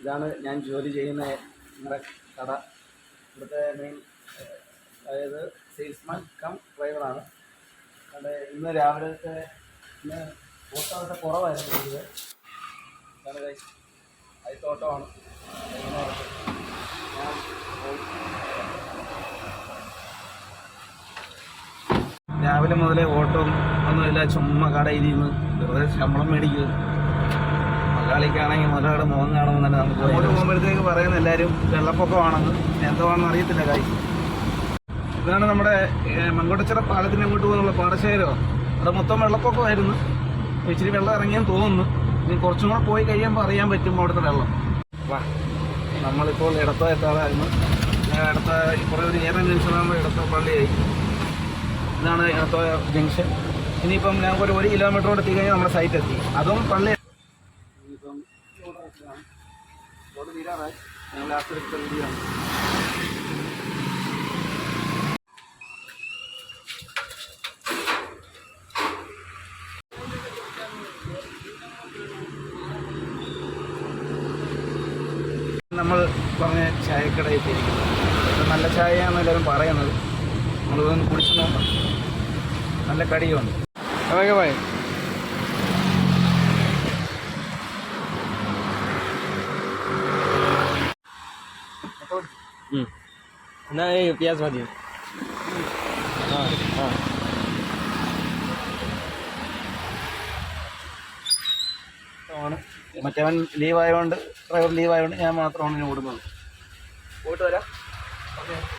ഇതാണ് ഞാൻ ജോലി ചെയ്യുന്ന നമ്മുടെ കട. ഇവിടുത്തെ മെയിൻ അതായത് സെയിൽസ്മാൻ കം ഡ്രൈവറാണ്. അത് ഇന്ന് രാവിലത്തെ ഇന്ന് ഓട്ടമൊക്കെ കുറവായിരുന്നു. ഇത് ഇതാണ് ആദ്യത്തെ ഓട്ടമാണ്. ഞാൻ രാവിലെ മുതലേ ഓട്ടം ഒന്നുമില്ല, ചുമ്മാ കടയിൽ നിന്ന് വെറുതെ ശമ്പളം മേടിക്കുക. മലയാളിക്കാണെങ്കിൽ മലയാളിയുടെ മുഖം കാണുമ്പോൾ തന്നെ നമുക്ക് അങ്ങോട്ട് പോകുമ്പോഴത്തേക്ക് പറയുന്ന എല്ലാവരും വെള്ളപ്പൊക്കമാണെന്ന്. എന്താണെന്ന് അറിയത്തില്ല കാര്യം. ഇതാണ് നമ്മുടെ മങ്കോട്ടച്ചിറ പാലത്തിന് അങ്ങോട്ട് പോകുന്നുള്ള പാടശേഖരോ. അവിടെ മൊത്തം വെള്ളപ്പൊക്കമായിരുന്നു. ഇച്ചിരി വെള്ളം ഇറങ്ങിയെന്ന് തോന്നുന്നു. ഇനി കുറച്ചും കൂടെ പോയി കഴിയുമ്പോൾ അറിയാൻ പറ്റും അവിടുത്തെ വെള്ളം. വാ, നമ്മളിപ്പോൾ ഇടത്തോ എത്താറായിരുന്നു. ഇടത്ത കുറേ ഒരു ഏറെ നിമിഷമാകുമ്പോൾ ഇടത്തോ പള്ളിയായി. ഇതാണ് ഇടത്തോ ജംഗ്ഷൻ. ഇനിയിപ്പം ഞങ്ങൾക്ക് ഒരു കിലോമീറ്ററോട് എത്തിക്കഴിഞ്ഞാൽ നമ്മുടെ സൈറ്റ് എത്തി. അതും പള്ളി. ഇനിയിപ്പം റോഡ് തീരാറായി. ഞങ്ങൾ ലാസ്റ്റ് എടുത്ത വീഡിയോ ആണ്. നമ്മൾ പറഞ്ഞ ചായക്കടയിൽ എത്തിയിരിക്കുന്നത്. നല്ല ചായയാണെന്ന് എല്ലാവരും പറയുന്നത്. നമ്മളിതൊന്ന് കുടിച്ച് നോക്കാം. നല്ല കടിയുണ്ട്. അതൊക്കെ പോയി ना ये प्याज भाजी। हाँ हाँ മറ്റവൻ ലീവായതുകൊണ്ട്, ഡ്രൈവർ ലീവായതുകൊണ്ട് ഞാൻ മാത്രമാണ് ഇതിന് ഓടുന്നത്. പോയിട്ട് വരാം. ഓക്കെ.